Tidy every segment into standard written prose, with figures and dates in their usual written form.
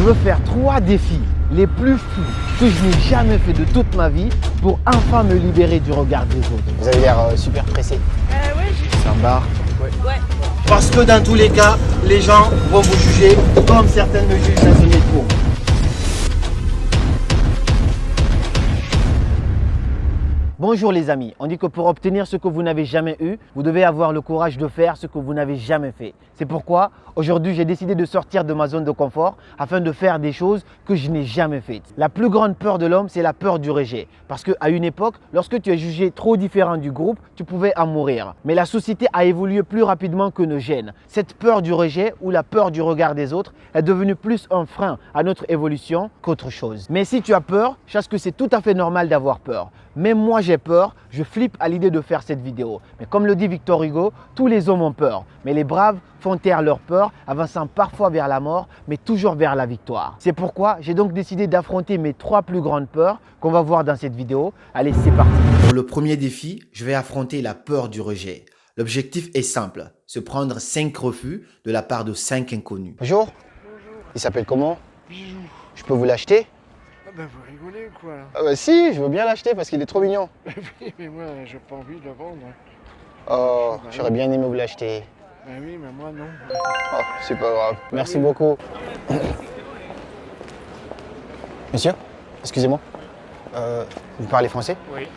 Je veux faire 3 défis les plus fous que je n'ai jamais fait de toute ma vie pour enfin me libérer du regard des autres. Vous avez l'air super pressé. Ouais, C'est un bar. Ouais. Parce que dans tous les cas, les gens vont vous juger comme certaines me jugent dans ce métro. Bonjour les amis, on dit que pour obtenir ce que vous n'avez jamais eu, vous devez avoir le courage de faire ce que vous n'avez jamais fait. C'est pourquoi aujourd'hui j'ai décidé de sortir de ma zone de confort afin de faire des choses que je n'ai jamais faites. La plus grande peur de l'homme, c'est la peur du rejet. Parce qu'à une époque, lorsque tu es jugé trop différent du groupe, tu pouvais en mourir. Mais la société a évolué plus rapidement que nos gènes. Cette peur du rejet ou la peur du regard des autres est devenue plus un frein à notre évolution qu'autre chose. Mais si tu as peur, sache que c'est tout à fait normal d'avoir peur. Même moi j'ai peur, je flippe à l'idée de faire cette vidéo. Mais comme le dit Victor Hugo, tous les hommes ont peur. Mais les braves font taire leur peur, avançant parfois vers la mort, mais toujours vers la victoire. C'est pourquoi j'ai donc décidé d'affronter mes 3 plus grandes peurs qu'on va voir dans cette vidéo. Allez, c'est parti. Pour le premier défi, je vais affronter la peur du rejet. L'objectif est simple, se prendre 5 refus de la part de 5 inconnus. Bonjour. Il s'appelle comment? Bijou. Je peux vous l'acheter? Ah bah vous rigolez ou quoi là? Ah bah si, je veux bien l'acheter parce qu'il est trop mignon. Oui, mais moi j'ai pas envie de le vendre. Oh, j'aurais bien aimé vous l'acheter. Bah oui, mais moi non. Oh, c'est pas grave. Merci beaucoup. Monsieur, excusez-moi. Vous parlez français? Oui.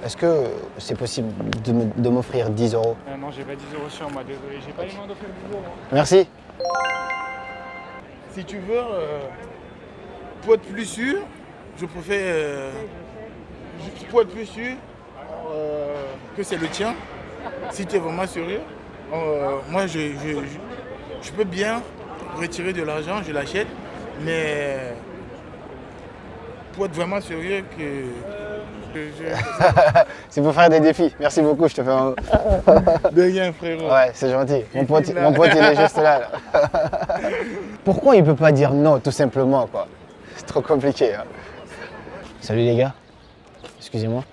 Est-ce que c'est possible de m'offrir 10 euros? Non, j'ai pas 10 euros sur moi, désolé. J'ai pas les moyens d'offrir 10 euros. Merci. Si tu veux, pour être plus sûr, je préfère pour être plus sûr que c'est le tien. Si tu es vraiment sérieux, moi je peux bien retirer de l'argent, je l'achète, mais pour être vraiment sérieux C'est pour faire des défis. Merci beaucoup, je te fais un... De rien frérot. Ouais, c'est gentil. Mon pote, il est juste là. Pourquoi il peut pas dire non, tout simplement, quoi? C'est trop compliqué. Hein. Salut les gars. Excusez-moi.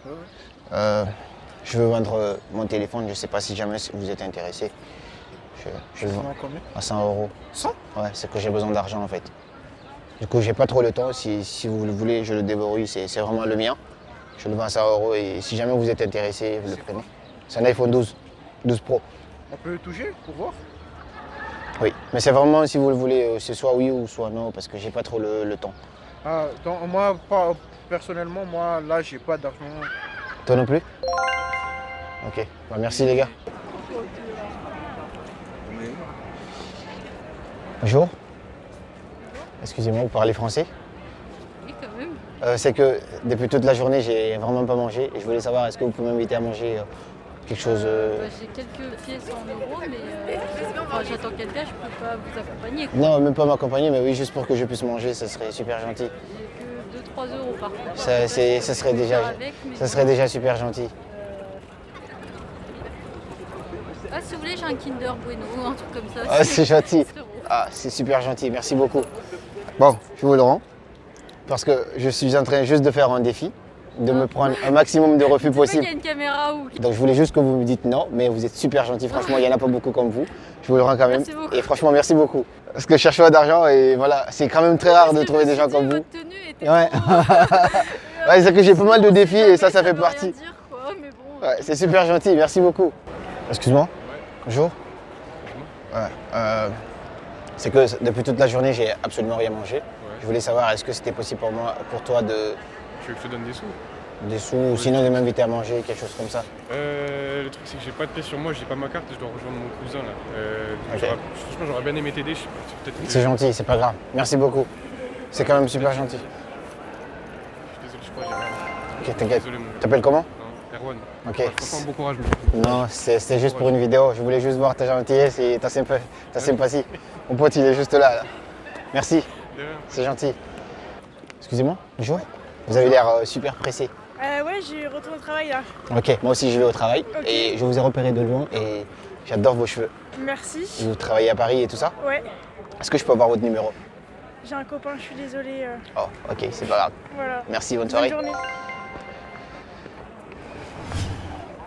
Je veux vendre mon téléphone. Je sais pas si jamais vous êtes intéressé. Je le vends à 100 euros. 100? Ouais, c'est que j'ai besoin d'argent en fait. Du coup, j'ai pas trop le temps. Si vous le voulez, je le déverrouille. C'est vraiment le mien. Je le vends à 100 euros et si jamais vous êtes intéressé, vous le prenez. C'est un iPhone 12 Pro. On peut le toucher pour voir? Oui, mais c'est vraiment si vous le voulez, c'est soit oui ou soit non parce que j'ai pas trop le temps. Ah, donc moi, personnellement, moi là j'ai pas d'argent. Toi non plus? Ok, bah, merci les gars. Bonjour. Excusez-moi, vous parlez français? Oui, quand même. C'est que depuis toute la journée, j'ai vraiment pas mangé et je voulais savoir est-ce que vous pouvez m'inviter à manger quelque chose. J'ai quelques pièces en euros, mais j'attends quelqu'un, je peux pas vous accompagner. Quoi. Non, même pas m'accompagner, mais oui, juste pour que je puisse manger, ça serait super gentil. J'ai que 2-3 euros par contre. Ça serait déjà super gentil. Ah, si vous voulez, j'ai un Kinder Bueno, un truc comme ça. Ah, c'est gentil. 10 euros. Ah, c'est super gentil, merci beaucoup. Bon, je vous le rends parce que je suis en train juste de faire un défi, de me prendre un maximum de refus Il possible. y a une caméra ou... Donc je voulais juste que vous me dites non, mais vous êtes super gentil. Franchement, il n'y en a pas beaucoup comme vous. Je vous le rends quand même. Merci beaucoup. Et franchement, merci beaucoup. Parce que je cherche pas d'argent et voilà, c'est quand même très rare de trouver des gens comme vous. Votre tenue était Ouais. trop, Ouais, c'est que j'ai pas mal de défis et ça fait veut rien partie. dire, quoi, mais bon. Ouais, c'est super gentil, merci beaucoup. Excuse-moi. Bonjour. Ouais. C'est que depuis toute la journée, j'ai absolument rien mangé. Ouais. Je voulais savoir, est-ce que c'était possible pour toi de... Tu veux que je te donne des sous? Des sous, ou sinon de m'inviter à manger, quelque chose comme ça? Le truc, c'est que j'ai pas de pièces sur moi, j'ai pas ma carte et je dois rejoindre mon cousin là. Ok. Franchement, j'aurais bien aimé t'aider. Peut-être. C'est gentil, c'est pas grave. Merci beaucoup. C'est quand même super gentil. Je suis désolé, je crois que j'ai rien. Ok, t'inquiète. Désolé, mon. T'appelles comment? Non, Erwan. Ok. Ouais, franchement, bon courage, mon. Non, c'était juste pour une vidéo. Je voulais juste voir ta gentillesse et ta sympathie. Mon pote, il est juste là. Merci, De rien. c'est gentil. Excusez-moi, bonjour. Vous avez l'air super pressé. Ouais, j'ai retourné au travail là. Ok, moi aussi je vais au travail Ok. et je vous ai repéré de loin et j'adore vos cheveux. Merci. Vous travaillez à Paris et tout ça? Ouais, Est-ce que je peux avoir votre numéro? j'ai un copain, je suis désolée. Oh, ok, c'est pas grave. Voilà. Merci, bonne Bonne soirée. journée.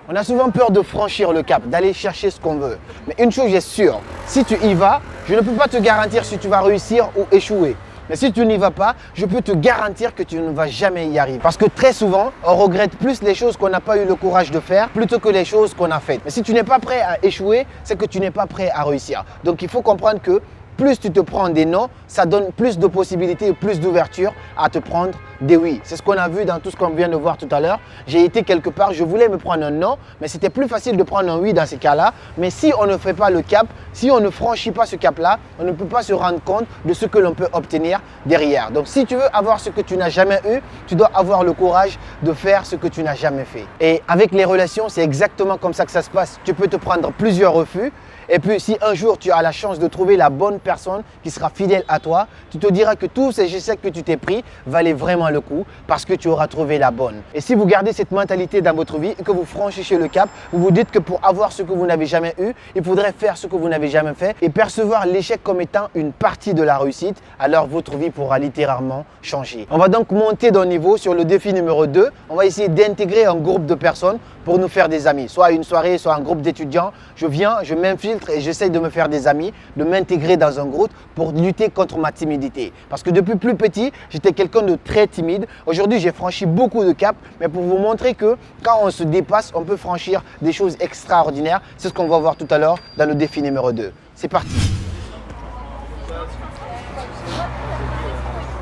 On a souvent peur de franchir le cap, d'aller chercher ce qu'on veut. Mais une chose est sûre, si tu y vas, je ne peux pas te garantir si tu vas réussir ou échouer. Mais si tu n'y vas pas, je peux te garantir que tu ne vas jamais y arriver. Parce que très souvent, on regrette plus les choses qu'on n'a pas eu le courage de faire plutôt que les choses qu'on a faites. Mais si tu n'es pas prêt à échouer, c'est que tu n'es pas prêt à réussir. Donc il faut comprendre que plus tu te prends des non, ça donne plus de possibilités et plus d'ouverture à te prendre des oui. C'est ce qu'on a vu dans tout ce qu'on vient de voir tout à l'heure. J'ai été quelque part, je voulais me prendre un non, mais c'était plus facile de prendre un oui dans ces cas-là. Mais si on ne fait pas le cap, si on ne franchit pas ce cap-là, on ne peut pas se rendre compte de ce que l'on peut obtenir derrière. Donc si tu veux avoir ce que tu n'as jamais eu, tu dois avoir le courage de faire ce que tu n'as jamais fait. Et avec les relations, c'est exactement comme ça que ça se passe. Tu peux te prendre plusieurs refus. Et puis, si un jour tu as la chance de trouver la bonne personne qui sera fidèle à toi, tu te diras que tous ces essais que tu t'es pris valaient vraiment le coup parce que tu auras trouvé la bonne. Et si vous gardez cette mentalité dans votre vie et que vous franchissez le cap, vous vous dites que pour avoir ce que vous n'avez jamais eu, il faudrait faire ce que vous n'avez jamais fait et percevoir l'échec comme étant une partie de la réussite, alors votre vie pourra littéralement changer. On va donc monter d'un niveau sur le défi numéro 2. On va essayer d'intégrer un groupe de personnes pour nous faire des amis. Soit une soirée, soit un groupe d'étudiants. Je viens, je m'infiltre et j'essaye de me faire des amis, de m'intégrer dans un groupe pour lutter contre ma timidité. Parce que depuis plus petit, j'étais quelqu'un de très timide. Aujourd'hui, j'ai franchi beaucoup de caps, mais pour vous montrer que quand on se dépasse, on peut franchir des choses extraordinaires. C'est ce qu'on va voir tout à l'heure dans le défi numéro 2. C'est parti.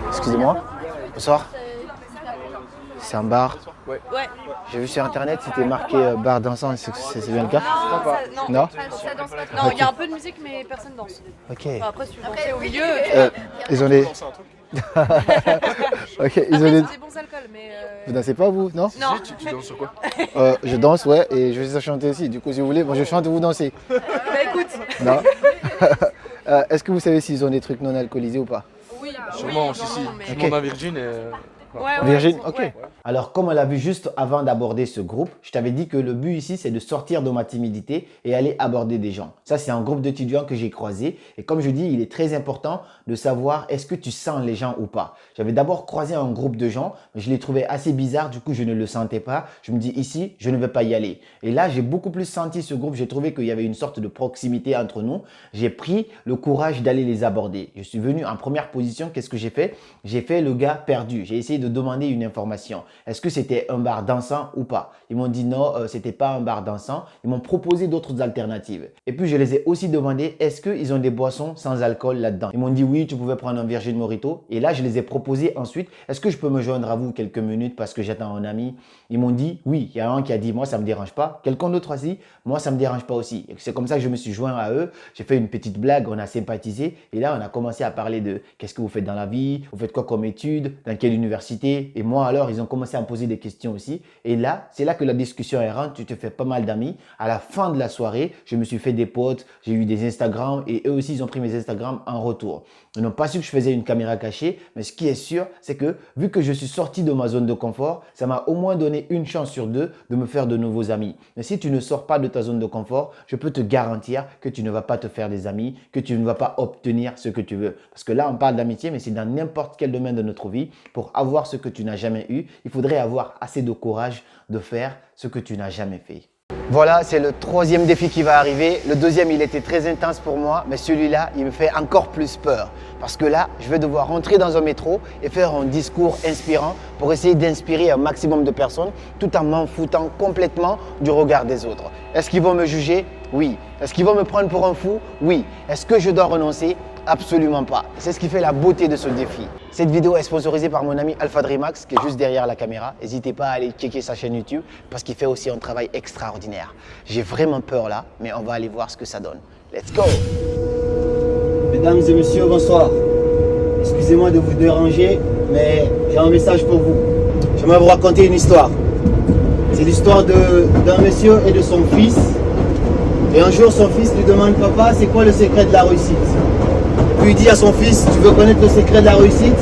Excusez-moi. Bonsoir. C'est un bar. Ouais. J'ai vu sur internet, c'était marqué bar dansant, c'est bien le cas? Non. Ça danse pas. Non, il y a un peu de musique, mais personne danse. Ok. Enfin, après, si tu dansais au milieu, Ils ont des... Ok, ils ont après, des... c'est des bons alcools, mais. Vous dansez pas vous, non? Non. Tu danses sur quoi? Je danse, ouais, et je vais chanter aussi. Du coup, si vous voulez, moi je chante et vous dansez. Bah écoute. Non. Est-ce que vous savez s'ils ont des trucs non alcoolisés ou pas? Oui, Sûrement, oui, si, non, si. non, mais- Je demande à Virgin et. Ouais, Virgin, ouais. ok. Ouais. Alors, comme on l'a vu juste avant d'aborder ce groupe, je t'avais dit que le but ici, c'est de sortir de ma timidité et aller aborder des gens. Ça, c'est un groupe d'étudiants que j'ai croisé. Et comme je dis, il est très important de savoir est-ce que tu sens les gens ou pas. J'avais d'abord croisé un groupe de gens, mais je les trouvais assez bizarres. Du coup, je ne le sentais pas. Je me dis ici, je ne vais pas y aller. Et là, j'ai beaucoup plus senti ce groupe. J'ai trouvé qu'il y avait une sorte de proximité entre nous. J'ai pris le courage d'aller les aborder. Je suis venu en première position. Qu'est-ce que j'ai fait? J'ai fait le gars perdu. J'ai essayé de demander une information. Est-ce que c'était un bar dansant ou pas? Ils m'ont dit non, c'était pas un bar dansant. Ils m'ont proposé d'autres alternatives. Et puis, je les ai aussi demandé, est-ce qu'ils ont des boissons sans alcool là-dedans? Ils m'ont dit oui, tu pouvais prendre un Virgin Mojito. Et là, je les ai proposé ensuite, est-ce que je peux me joindre à vous quelques minutes parce que j'attends un ami? Ils m'ont dit oui. Il y a un qui a dit, moi, ça me dérange pas. Quelqu'un d'autre a dit, moi, ça me dérange pas aussi. Et c'est comme ça que je me suis joint à eux. J'ai fait une petite blague, on a sympathisé. Et là, on a commencé à parler de qu'est-ce que vous faites dans la vie? Vous faites quoi comme études? Dans quelle université? Et moi, alors, ils ont commencé à me poser des questions aussi. Et là, c'est là que la discussion est rentre. Tu te fais pas mal d'amis. À la fin de la soirée, je me suis fait des potes. J'ai eu des Instagrams et eux aussi, ils ont pris mes Instagrams en retour. Ils n'ont pas su que je faisais une caméra cachée. Mais ce qui est sûr, c'est que vu que je suis sorti de ma zone de confort, ça m'a au moins donné une chance sur deux de me faire de nouveaux amis. Mais si tu ne sors pas de ta zone de confort, je peux te garantir que tu ne vas pas te faire des amis, que tu ne vas pas obtenir ce que tu veux. Parce que là, on parle d'amitié, mais c'est dans n'importe quel domaine de notre vie. Pour avoir ce que tu n'as jamais eu, il faudrait avoir assez de courage de faire ce que tu n'as jamais fait. Voilà, c'est le troisième défi qui va arriver. Le deuxième, il était très intense pour moi, mais celui-là, il me fait encore plus peur. Parce que là, je vais devoir rentrer dans un métro et faire un discours inspirant pour essayer d'inspirer un maximum de personnes tout en m'en foutant complètement du regard des autres. Est-ce qu'ils vont me juger? Oui. Est-ce qu'ils vont me prendre pour un fou? Oui. Est-ce que je dois renoncer? Absolument pas. C'est ce qui fait la beauté de ce défi. Cette vidéo est sponsorisée par mon ami Alpha Dreamax qui est juste derrière la caméra. N'hésitez pas à aller checker sa chaîne YouTube parce qu'il fait aussi un travail extraordinaire. J'ai vraiment peur là, mais on va aller voir ce que ça donne. Let's go! Mesdames et messieurs, bonsoir. Excusez-moi de vous déranger, mais j'ai un message pour vous. J'aimerais vous raconter une histoire. C'est l'histoire d'un monsieur et de son fils. Et un jour, son fils lui demande, papa, c'est quoi le secret de la réussite? Et puis il dit à son fils, tu veux connaître le secret de la réussite?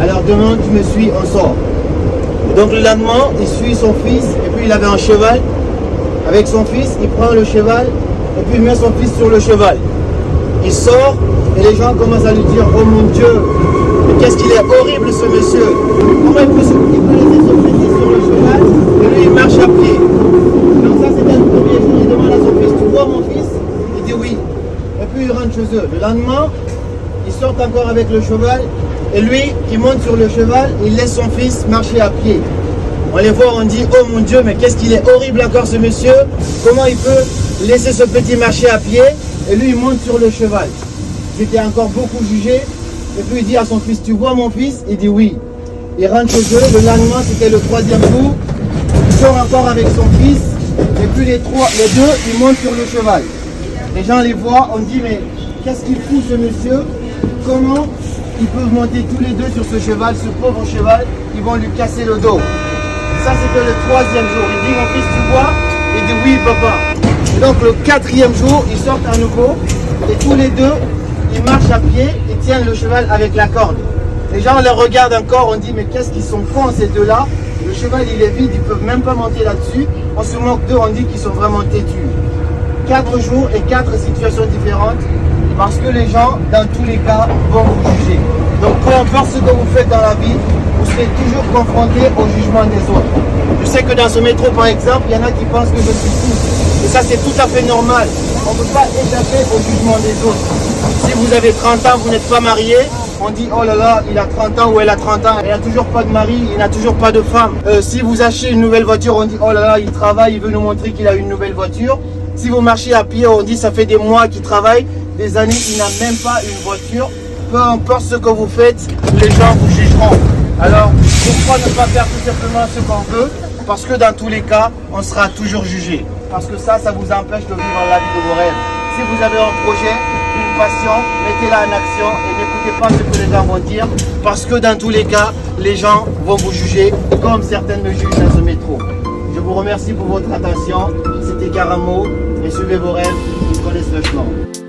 Alors demain, tu me suis, on sort. Et donc le lendemain, il suit son fils, et puis il avait un cheval. Avec son fils, il prend le cheval, et puis il met son fils sur le cheval. Il sort, et les gens commencent à lui dire, oh mon Dieu, mais qu'est-ce qu'il est horrible ce monsieur. Comment il peut laisser son fils sur le cheval, et lui il marche à pied. Donc ça c'était le premier jour, il demande à son fils, tu vois mon fils? Il dit oui. Et puis ils rentrent chez eux. Le lendemain, ils sortent encore avec le cheval Et lui, il monte sur le cheval, il laisse son fils marcher à pied. On les voit, on dit, oh mon Dieu, mais qu'est-ce qu'il est horrible encore ce monsieur. Comment il peut laisser ce petit marcher à pied? Et lui, il monte sur le cheval. J'étais encore beaucoup jugé. Et puis il dit à son fils, tu vois mon fils? Il dit oui. Il rentre chez eux, le lendemain c'était le 3e jour. Il sort encore avec son fils. Et puis les deux, ils montent sur le cheval. Les gens les voient, on dit, mais qu'est-ce qu'il fout ce monsieur? Comment ils peuvent monter tous les deux sur ce cheval, ce pauvre cheval? Ils vont lui casser le dos. Ça c'était le 3e jour. Il dit, mon fils, tu vois? Il dit oui papa. Et donc le 4e jour, ils sortent à nouveau. Et tous les deux, ils marchent à pied et tiennent le cheval avec la corde. Les gens les regardent encore, on dit mais qu'est-ce qu'ils sont cons ces deux-là. Le cheval il est vide, ils ne peuvent même pas monter là-dessus. On se moque d'eux, on dit qu'ils sont vraiment têtus. 4 jours et 4 situations différentes parce que les gens, dans tous les cas, vont vous juger. Donc peu importe ce que vous faites dans la vie, vous serez toujours confronté au jugement des autres. Je sais que dans ce métro par exemple, il y en a qui pensent que je suis fou. Et ça c'est tout à fait normal. On ne peut pas échapper au jugement des autres. Si vous avez 30 ans, vous n'êtes pas marié, on dit oh là là, il a 30 ans ou elle a 30 ans, il n'a toujours pas de mari, il n'a toujours pas de femme. Si vous achetez une nouvelle voiture, on dit oh là là, il travaille, il veut nous montrer qu'il a une nouvelle voiture. Si vous marchez à pied, on dit ça fait des mois qu'il travaille, des années, il n'a même pas une voiture. Peu importe ce que vous faites, les gens vous jugeront. Alors, pourquoi ne pas faire tout simplement ce qu'on veut? Parce que dans tous les cas, on sera toujours jugé. Parce que ça vous empêche de vivre la vie de vos rêves. Si vous avez un projet, une passion, mettez-la en action et n'écoutez pas ce que les gens vont dire. Parce que dans tous les cas, les gens vont vous juger comme certains me jugent dans ce métro. Je vous remercie pour votre attention. C'était Karamo et suivez vos rêves, ils connaissent le chemin.